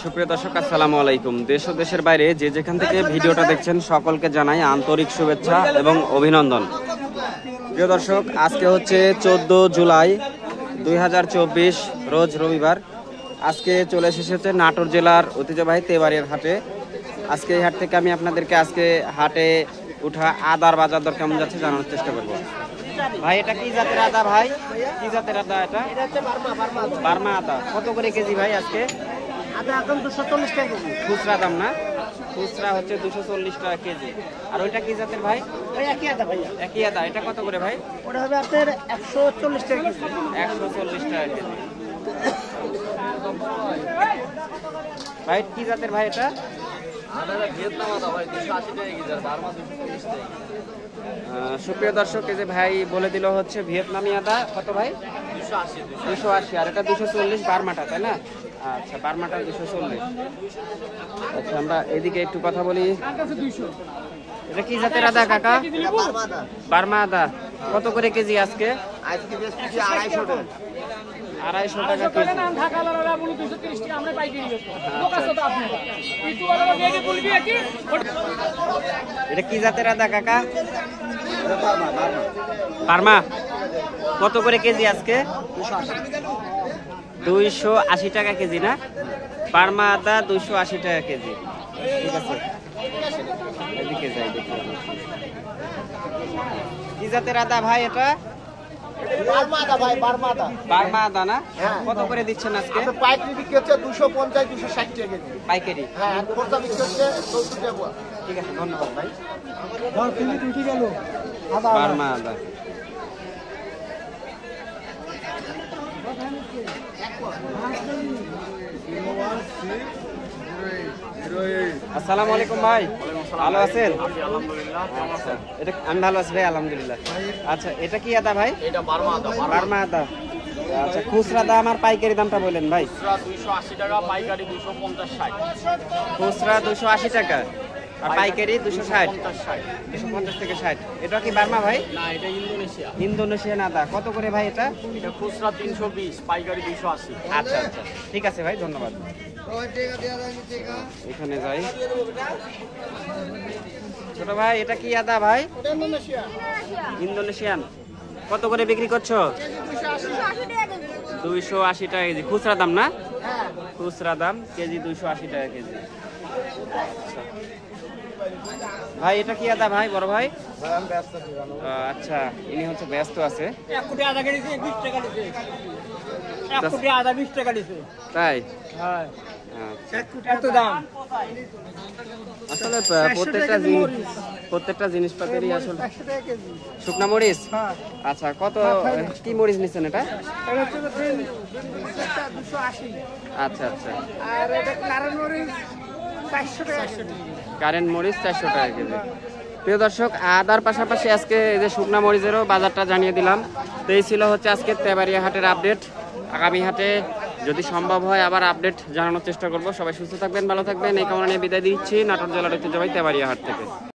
সুপ্রিয় দর্শক, আসসালামু আলাইকুম। দেশ ও দেশের বাইরে যে যেখান থেকে ভিডিওটা দেখছেন সকলকে জানাই আন্তরিক শুভেচ্ছা এবং অভিনন্দন। প্রিয় দর্শক, আজকে হচ্ছে 14 জুলাই 2024, রোজ রবিবার। আজকে চলে এসেছে নাটোর জেলার ঐতিহ্যবাহী তেবাড়িয়ার হাটে। আজকে এই হাট থেকে আমি আপনাদেরকে আজকে হাটে উঠা আদার বাজার দর কেমন যাচ্ছে জানানোর চেষ্টা করব। ভাই, এটা কি জাতের আদা? ভাই, কি জাতের আদা এটা? বার্মা আদা। কত করে কেজি ভাই আজকে? আদা এখন 240 টাকা কেজি। খুচরা দাম না? খুচরা হচ্ছে 240 টাকা কেজি। আর ওইটা কি জাতের ভাই? ওই একই আদা ভাইয়া। একই আদা। এটা কত করে ভাই? ওটা হবে আপনার 140 টাকা কেজি। 140 টাকা কেজি। ভাই, কি জাতের ভাই এটা? সুপ্রিয় দর্শক, এই যে ভাই বলে দিল হচ্ছে ভিয়েতনামি আদা। কত ভাই? 280। আর এটা 240 বার্মাটা, তাই না? আচ্ছা, বার্মাটা 240। আচ্ছা, আমরা এদিকে একটু কথা বলি। এটা কি জাতের আদা কাকা? বার্মা আদা। কত করে কেজি আজকে? আজকে বেশ কিছু 250 টাকা। 250 টাকা কেজি। এটা কি জাতের আদা কাকা? বার্মা। কত করে কেজি আজকে? 280 টাকা কেজি না? বার্মা আদা 280 টাকা কেজি। ঠিক আছে, এদিকে যাই দেখি। কি জাতের আদা ভাই এটা? বার্মা আদা ভাই, বার্মা আদা। বার্মা আদা না? হ্যাঁ। কত করে দিচ্ছেন আজকে? আপনার পাইকারি বিক্রি হচ্ছে 250 260 টাকা কেজি। পাইকারি? হ্যাঁ, আর খুচরা বিক্রি হচ্ছে 70 টাকা পোয়া। ঠিক আছে, ধন্যবাদ ভাই। উঠে গেল বার্মা আদা। আসসালামু আলাইকুম ভাই, ভালো আছেন? আচ্ছা, এটা আমি ভালো আছি ভাই, আলহামদুলিল্লাহ। আচ্ছা, এটা কি আদা ভাই? এটা বার্মা আদা। বার্মা আদা। আচ্ছা, খুচরা দাম আর পাইকারি দামটা বলেন ভাই। 280 টাকা, পাইকারি 250 60। খুচরা 280 টাকা আর পাইকারি 260, 250 থেকে 60। এটা কি বার্মা ভাই? না, এটা ইন্দোনেশিয়া। ইন্দোনেশিয়ান আদা। কত করে ভাই এটা? এটা খুচরা 320, পাইকারি 280। আচ্ছা আচ্ছা, ঠিক আছে ভাই, ধন্যবাদ। এখানে যাই। ছোট ভাই, এটা কি আদা ভাই? ইন্দোনেশিয়া। ইন্দোনেশিয়ান। কত করে বিক্রি করছো? 280 টাকা কেজি। খুচরা দাম না? খুচরা দাম কেজি 280 টাকা কেজি। আচ্ছা ভাই, এটা কি আদা ভাই, বড় ভাই? আচ্ছা, ইনি হচ্ছে ব্যস্ত আছে। 1 কোটি আদা কেজি 20 টাকা দিছে। 1 কোটি আদা 20 টাকা দিছে। তাই? হ্যাঁ, আচ্ছা। 1 কোটি এত দাম। আসলে প্রত্যেকটা জিনিসপাতিরই আসলে 100 টাকা কেজি। শুকনা মরিচ। হ্যাঁ, আচ্ছা, কত কি মরিচ নিচ্ছেন এটা? এটা হচ্ছে 280। আচ্ছা আচ্ছা, আর এটা কারণ মরিচ 400 টাকা কেজি। কারেন্ট মরিচ 400 টাকা কেজি। প্রিয় দর্শক, আদার পাশাপাশি আজকে এই যে শুকনা মরিচেরও বাজারটা জানিয়ে দিলাম। তো এই ছিল হচ্ছে আজকে তেবাড়িয়া হাটের আপডেট। আগামী হাটে যদি সম্ভব হয় আবার আপডেট জানানোর চেষ্টা করব। সবাই সুস্থ থাকবেন, ভালো থাকবেন, এই কামনা নিয়ে বিদায় দিচ্ছি নাটোর জেলার ঐতিহ্যবাহী তেবাড়িয়া হাট থেকে।